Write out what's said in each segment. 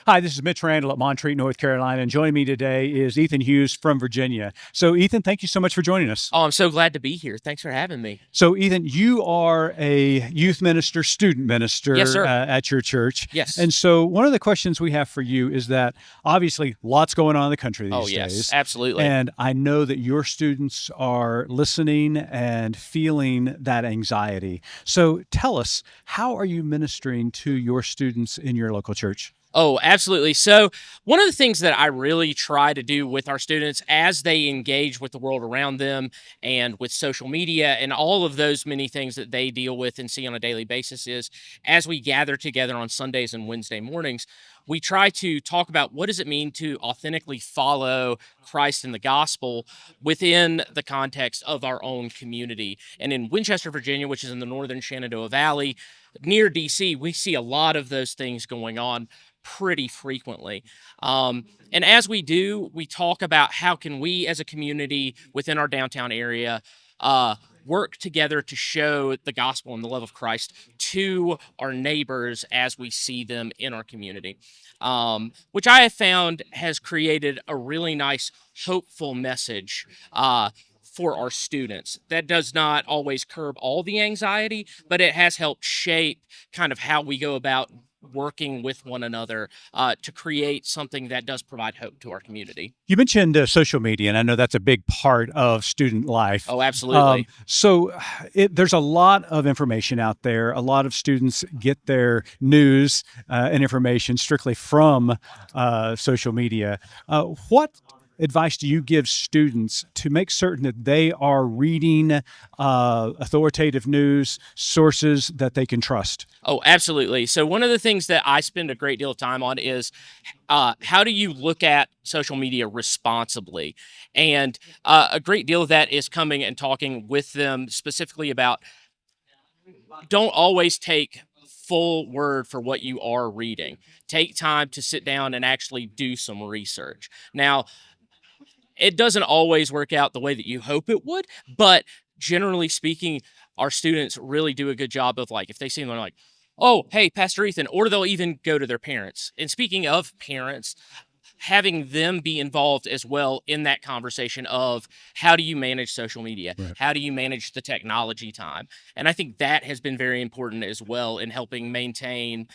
Hi, this is Mitch Randall at Montreat, North Carolina, and joining me today is Ethan Hughes from Virginia. So, Ethan, thank you so much for joining us. Oh, I'm so glad to be here. Thanks for having me. So, Ethan, you are a youth minister, student Yes, minister sir. at your church. Yes. And so, one of the questions we have for you is that obviously lots going on in the country Oh, these yes. days. Absolutely. And I know that your students are listening and feeling that anxiety. So, tell us, how are you ministering to your students in your local church? Oh, absolutely. So, one of the things that I really try to do with our students as they engage with the world around them and with social media and all of those many things that they deal with and see on a daily basis is as we gather together on Sundays and Wednesday mornings, we try to talk about what does it mean to authentically follow Christ and the gospel within the context of our own community. And in Winchester, Virginia, which is in the northern Shenandoah Valley, near DC, we see a lot of those things going on pretty frequently. And as we do, we talk about how can we as a community within our downtown area work together to show the gospel and the love of Christ to our neighbors as we see them in our community, which I have found has created a really nice, hopeful message for our students. That does not always curb all the anxiety, but it has helped shape kind of how we go about working with one another to create something that does provide hope to our community. You mentioned social media, and I know that's a big part of student life. Oh, absolutely. There's a lot of information out there. A lot of students get their news and information strictly from social media. What advice do you give students to make certain that they are reading authoritative news sources that they can trust? Oh, absolutely. So one of the things that I spend a great deal of time on is how do you look at social media responsibly? And a great deal of that is coming and talking with them specifically about don't always take full word for what you are reading. Take time to sit down and actually do some research. Now, it doesn't always work out the way that you hope it would, but generally speaking, our students really do a good job of like if they see them, they're like, "Oh, hey, Pastor Ethan," or they'll even go to their parents. And speaking of parents, having them be involved as well in that conversation of how do you manage social media? Right. How do you manage the technology time? And I think that has been very important as well in helping maintain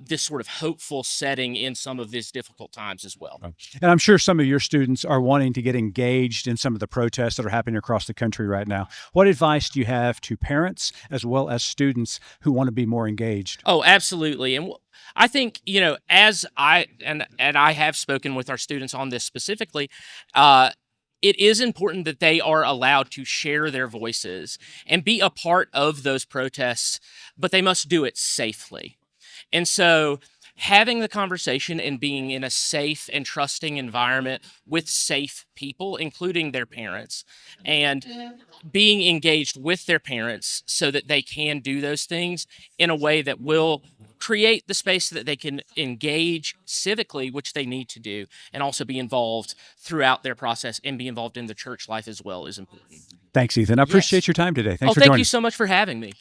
this sort of hopeful setting in some of these difficult times as well. And I'm sure some of your students are wanting to get engaged in some of the protests that are happening across the country right now. What advice do you have to parents as well as students who want to be more engaged? Oh, absolutely. And I think, as and I have spoken with our students on this specifically, it is important that they are allowed to share their voices and be a part of those protests, but they must do it safely. And so having the conversation and being in a safe and trusting environment with safe people, including their parents, and being engaged with their parents so that they can do those things in a way that will create the space that they can engage civically, which they need to do, and also be involved throughout their process and be involved in the church life as well is important. Thanks, Ethan. I Yes. appreciate your time today. Oh, Thanks for thank you joining. so much for having me.